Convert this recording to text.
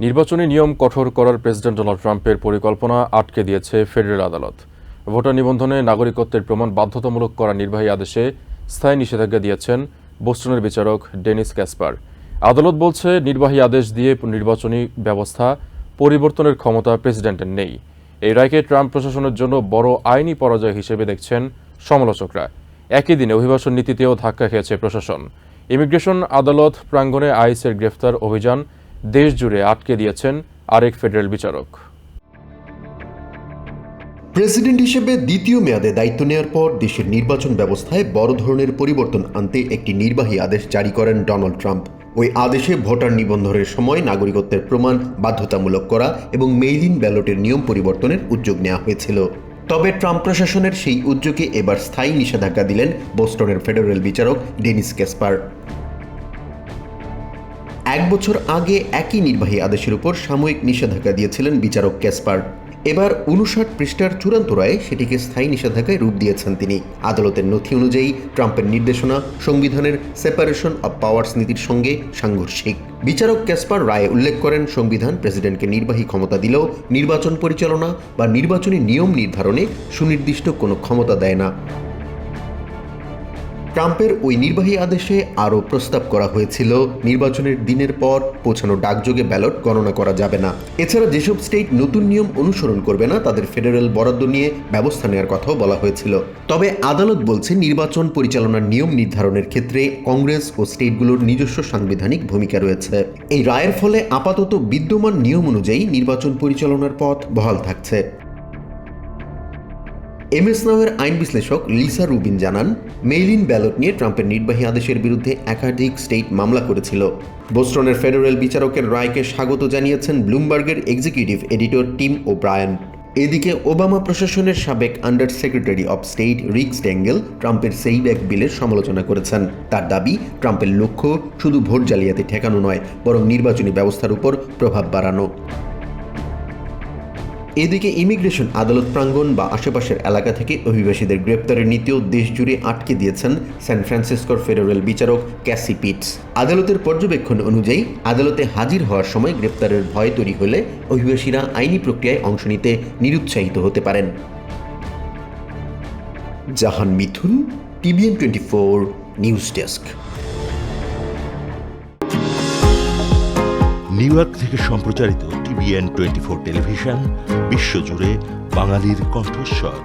নির্বাচনী নিয়ম কঠোর করার প্রেসিডেন্ট ডোনাল্ড ট্রাম্পের পরিকল্পনা আটকে দিয়েছে ফেডারেল আদালত। ভোটার নিবন্ধনে নাগরিকত্বের প্রমাণ বাধ্যতামূলক করা নির্বাহী আদেশে স্থায়ী নিষেধাজ্ঞা দিয়েছেন বোস্টনের বিচারক ডেনিস ক্যাসপার। আদালত বলছে, নির্বাহী আদেশ দিয়ে নির্বাচনী ব্যবস্থা পরিবর্তনের ক্ষমতা প্রেসিডেন্টের নেই। এই রায়কে ট্রাম্প প্রশাসনের জন্য বড় আইনি পরাজয় হিসেবে দেখছেন সমালোচকরা। একই দিনে অভিবাসন নীতিতেও ধাক্কা খেয়েছে প্রশাসন। ইমিগ্রেশন আদালত প্রাঙ্গণে আইসের গ্রেফতার অভিযান দেশ জুড়ে আটকে দিয়েছেন আরেক ফেডারেল বিচারক। প্রেসিডেন্ট হিসেবে দ্বিতীয় মেয়াদে দায়িত্ব নেওয়ার পর দেশের নির্বাচন ব্যবস্থায় বড় ধরনের পরিবর্তন আনতে একটি নির্বাহী আদেশ জারি করেন ডোনাল্ড ট্রাম্প। ওই আদেশে ভোটার নিবন্ধনের সময় নাগরিকত্বের প্রমাণ বাধ্যতামূলক করা এবং মেইল ইন ব্যালটের নিয়ম পরিবর্তনের উদ্যোগ নেওয়া হয়েছিল। তবে ট্রাম্প প্রশাসনের সেই উদ্যোগে এবার স্থায়ী নিষেধাজ্ঞা দিলেন বোস্টনের ফেডারেল বিচারক ডেনিস ক্যাসপার। 1 বছর আগে একই নির্বাহী আদেশের উপর সাময়িক নিষেধাজ্ঞা দিয়েছিলেন বিচারক ক্যাসপার। এবার 59 পৃষ্ঠার চূড়ান্ত রায়ে সেটিকে স্থায়ী নিষেধাজ্ঞায় রূপ দিয়েছেন তিনি। আদালতের নথি অনুযায়ী ট্রাম্পের নির্দেশনা সংবিধানের সেপারেশন অব পাওয়ার্স নীতির সঙ্গে সাংঘর্ষিক। বিচারক ক্যাসপার রায়ে উল্লেখ করেন, সংবিধান প্রেসিডেন্টকে নির্বাহী ক্ষমতা দিলেও নির্বাচন পরিচালনা বা নির্বাচনী নিয়ম নির্ধারণে সুনির্দিষ্ট কোনো ক্ষমতা দেয় না। ট্রাম্পের ওই নির্বাহী আদেশে আরও প্রস্তাব করা হয়েছিল, নির্বাচনের দিনের পর পৌঁছানো ডাকযোগে ব্যালট গণনা করা যাবে না। এছাড়া যেসব স্টেট নতুন নিয়ম অনুসরণ করবে না তাদের ফেডারেল বরাদ্দ নিয়ে ব্যবস্থা নেওয়ার কথাও বলা হয়েছিল। তবে আদালত বলছে, নির্বাচন পরিচালনার নিয়ম নির্ধারণের ক্ষেত্রে কংগ্রেস ও স্টেটগুলোর নিজস্ব সাংবিধানিক ভূমিকা রয়েছে। এই রায়ের ফলে আপাতত বিদ্যমান নিয়ম অনুযায়ী নির্বাচন পরিচালনার পথ বহাল থাকছে। MS নাওয়ের আইন বিশ্লেষক লিসা রুবিন জানান, মেইল ইন ব্যালট নিয়ে ট্রাম্পের নির্বাহী আদেশের বিরুদ্ধে একাধিক স্টেট মামলা করেছিল। বোস্টনের ফেডারেল বিচারকের রায়কে স্বাগত জানিয়েছেন ব্লুমবার্গের এক্সিকিউটিভ এডিটর টিম ওব্রায়ান। এদিকে ওবামা প্রশাসনের সাবেক আন্ডার সেক্রেটারি অব স্টেট রিক স্টেঙ্গেল ট্রাম্পের সেই ব্যাক বিলের সমালোচনা করেছেন। তার দাবি, ট্রাম্পের লক্ষ্য শুধু ভোট জালিয়াতি ঠেকানো নয়, বরং নির্বাচনী ব্যবস্থার উপর প্রভাব বাড়ানো। এদিকে ইমিগ্রেশন আদালত প্রাঙ্গণ বা আশেপাশের এলাকা থেকে অভিবাসীদের গ্রেপ্তারের নীতিও দেশ জুড়ে আটকে দিয়েছেন সান ফ্রান্সিসকোর ফেডারেল বিচারক ক্যাসি পিটস। আদালতের পর্যবেক্ষণ অনুযায়ী আদালতে হাজির হওয়ার সময় গ্রেপ্তারের ভয় তৈরি হলে অভিবাসীরা আইনি প্রক্রিয়ায় অংশ নিতে নিরুৎসাহিত হতে পারেন। জাহান মিথুন, TVN 24 news desk. New York থেকে সম্প্রচারিত TVN 24 টেলিভিশন বিশ্বজুড়ে বাঙালির কণ্ঠস্বর।